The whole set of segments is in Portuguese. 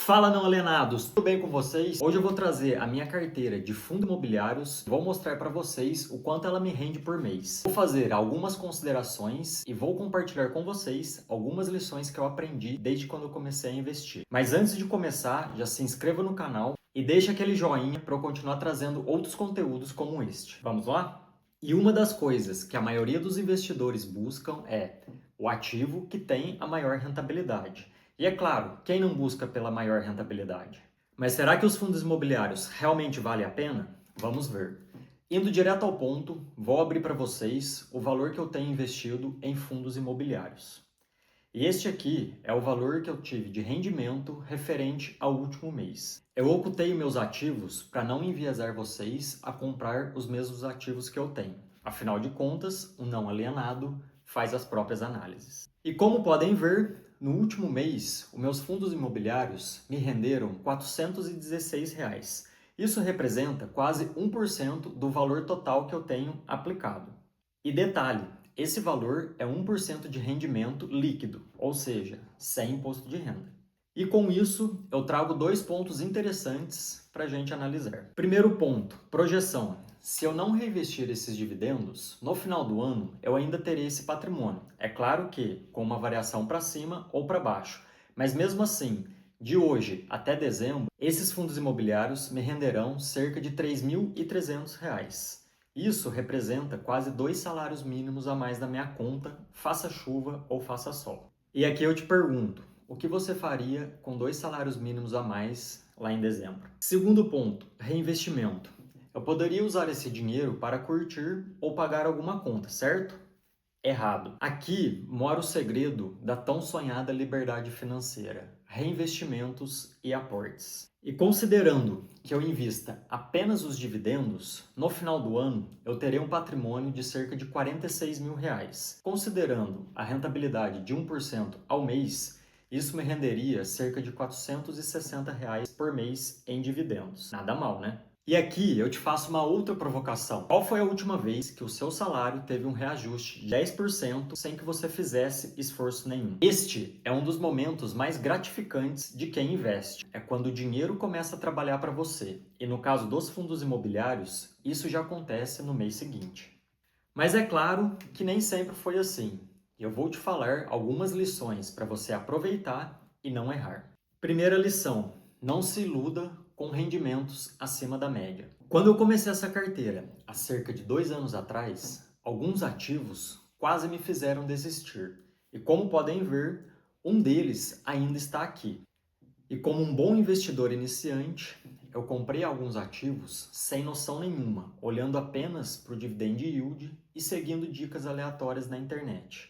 Fala não alienados, tudo bem com vocês? Hoje eu vou trazer a minha carteira de fundos imobiliários e vou mostrar para vocês o quanto ela me rende por mês. Vou fazer algumas considerações e vou compartilhar com vocês algumas lições que eu aprendi desde quando eu comecei a investir. Mas antes de começar, já se inscreva no canal e deixe aquele joinha para eu continuar trazendo outros conteúdos como este. Vamos lá? E uma das coisas que a maioria dos investidores buscam é o ativo que tem a maior rentabilidade. E é claro, quem não busca pela maior rentabilidade? Mas será que os fundos imobiliários realmente valem a pena? Vamos ver. Indo direto ao ponto, vou abrir para vocês o valor que eu tenho investido em fundos imobiliários. E este aqui é o valor que eu tive de rendimento referente ao último mês. Eu ocultei meus ativos para não enviesar vocês a comprar os mesmos ativos que eu tenho. Afinal de contas, um não alienado faz as próprias análises. E como podem ver, no último mês, os meus fundos imobiliários me renderam R$ 416. Isso representa quase 1% do valor total que eu tenho aplicado. E detalhe, esse valor é 1% de rendimento líquido, ou seja, sem imposto de renda. E com isso, eu trago dois pontos interessantes para a gente analisar. Primeiro ponto, projeção. Se eu não reinvestir esses dividendos, no final do ano eu ainda terei esse patrimônio. É claro que com uma variação para cima ou para baixo, mas mesmo assim, de hoje até dezembro, esses fundos imobiliários me renderão cerca de R$ 3.300. Isso representa quase 2 salários mínimos a mais na minha conta, faça chuva ou faça sol. E aqui eu te pergunto, o que você faria com 2 salários mínimos a mais lá em dezembro? Segundo ponto, reinvestimento. Eu poderia usar esse dinheiro para curtir ou pagar alguma conta, certo? Errado. Aqui mora o segredo da tão sonhada liberdade financeira: reinvestimentos e aportes. E considerando que eu invista apenas os dividendos, no final do ano eu terei um patrimônio de cerca de R$ 46 mil. Considerando a rentabilidade de 1% ao mês, isso me renderia cerca de R$ 460 por mês em dividendos. Nada mal, né? E aqui eu te faço uma outra provocação. Qual foi a última vez que o seu salário teve um reajuste de 10% sem que você fizesse esforço nenhum? Este é um dos momentos mais gratificantes de quem investe. É quando o dinheiro começa a trabalhar para você. E no caso dos fundos imobiliários, isso já acontece no mês seguinte. Mas é claro que nem sempre foi assim. Eu vou te falar algumas lições para você aproveitar e não errar. Primeira lição: não se iluda com rendimentos acima da média. Quando eu comecei essa carteira, há cerca de 2 anos atrás, alguns ativos quase me fizeram desistir. E como podem ver, um deles ainda está aqui. E como um bom investidor iniciante, eu comprei alguns ativos sem noção nenhuma, olhando apenas para o dividend yield e seguindo dicas aleatórias na internet.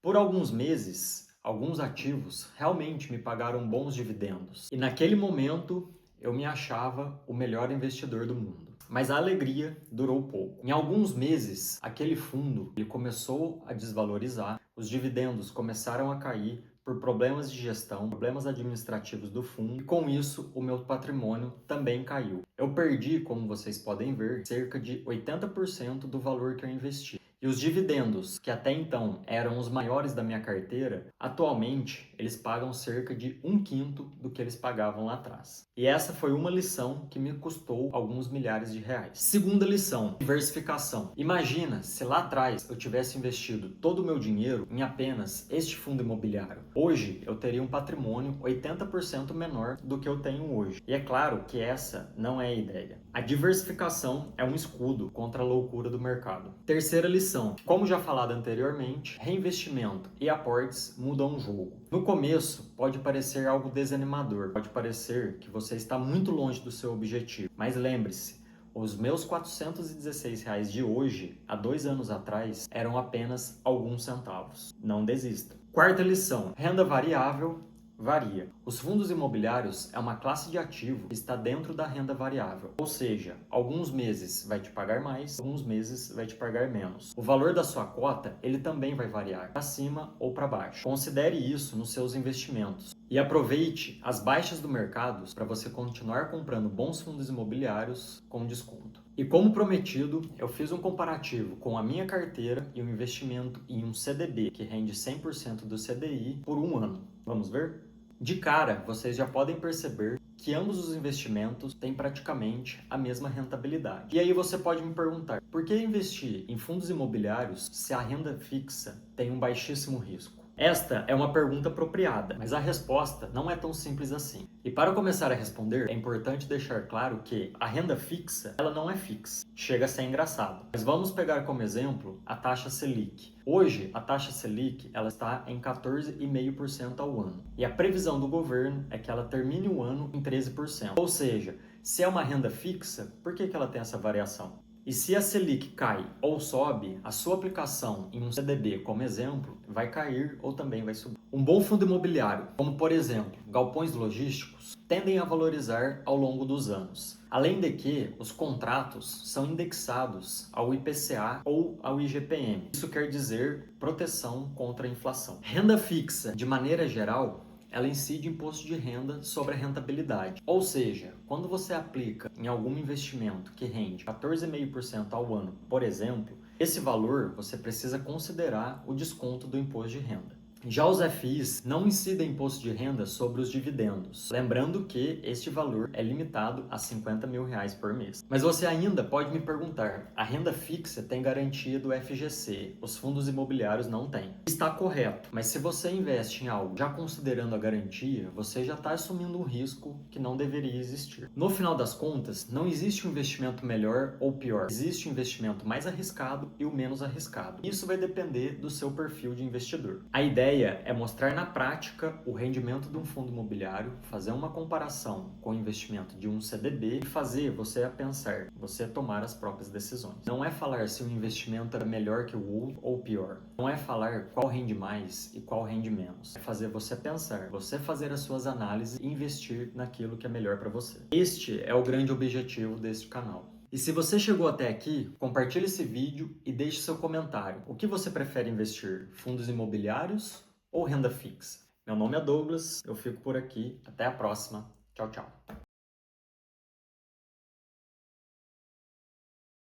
Por alguns meses, alguns ativos realmente me pagaram bons dividendos. E naquele momento, eu me achava o melhor investidor do mundo. Mas a alegria durou pouco. Em alguns meses, aquele fundo ele começou a desvalorizar, os dividendos começaram a cair por problemas de gestão, problemas administrativos do fundo, e com isso o meu patrimônio também caiu. Eu perdi, como vocês podem ver, cerca de 80% do valor que eu investi. E os dividendos, que até então eram os maiores da minha carteira, atualmente eles pagam cerca de 1/5 do que eles pagavam lá atrás. E essa foi uma lição que me custou alguns milhares de reais. Segunda lição: diversificação. Imagina se lá atrás eu tivesse investido todo o meu dinheiro em apenas este fundo imobiliário. Hoje eu teria um patrimônio 80% menor do que eu tenho hoje. E é claro que essa não é a ideia. A diversificação é um escudo contra a loucura do mercado. Terceira lição: como já falado anteriormente, reinvestimento e aportes mudam o jogo. No começo pode parecer algo desanimador, pode parecer que você está muito longe do seu objetivo, mas lembre-se, os meus R$ 416 de hoje, há 2 anos atrás, eram apenas alguns centavos. Não desista. Quarta lição: renda variável varia. Os fundos imobiliários é uma classe de ativo que está dentro da renda variável, ou seja, alguns meses vai te pagar mais, alguns meses vai te pagar menos. O valor da sua cota, ele também vai variar, para cima ou para baixo. Considere isso nos seus investimentos e aproveite as baixas do mercado para você continuar comprando bons fundos imobiliários com desconto. E como prometido, eu fiz um comparativo com a minha carteira e um investimento em um CDB que rende 100% do CDI por um ano. Vamos ver? De cara, vocês já podem perceber que ambos os investimentos têm praticamente a mesma rentabilidade. E aí você pode me perguntar, por que investir em fundos imobiliários se a renda fixa tem um baixíssimo risco? Esta é uma pergunta apropriada, mas a resposta não é tão simples assim. E para começar a responder, é importante deixar claro que a renda fixa, ela não é fixa. Chega a ser engraçado. Mas vamos pegar como exemplo a taxa Selic. Hoje, a taxa Selic ela está em 14,5% ao ano. E a previsão do governo é que ela termine o ano em 13%. Ou seja, se é uma renda fixa, por que ela tem essa variação? E se a Selic cai ou sobe, a sua aplicação em um CDB, como exemplo, vai cair ou também vai subir. Um bom fundo imobiliário, como por exemplo, galpões logísticos, tendem a valorizar ao longo dos anos. Além de que os contratos são indexados ao IPCA ou ao IGPM. Isso quer dizer proteção contra a inflação. Renda fixa, de maneira geral, ela incide imposto de renda sobre a rentabilidade. Ou seja, quando você aplica em algum investimento que rende 14,5% ao ano, por exemplo, esse valor você precisa considerar o desconto do imposto de renda. Já os FIs não incidem imposto de renda sobre os dividendos, lembrando que este valor é limitado a R$50 mil por mês. Mas você ainda pode me perguntar, a renda fixa tem garantia do FGC, os fundos imobiliários não têm. Está correto, mas se você investe em algo já considerando a garantia, você já está assumindo um risco que não deveria existir. No final das contas, não existe um investimento melhor ou pior, existe um investimento mais arriscado e o menos arriscado. Isso vai depender do seu perfil de investidor. A ideia é mostrar na prática o rendimento de um fundo imobiliário, fazer uma comparação com o investimento de um CDB e fazer você a pensar, você tomar as próprias decisões. Não é falar se um investimento é melhor que o outro ou pior. Não é falar qual rende mais e qual rende menos. É fazer você pensar, você fazer as suas análises e investir naquilo que é melhor para você. Este é o grande objetivo deste canal. E se você chegou até aqui, compartilhe esse vídeo e deixe seu comentário. O que você prefere investir? Fundos imobiliários ou renda fixa? Meu nome é Douglas, eu fico por aqui. Até a próxima. Tchau, tchau.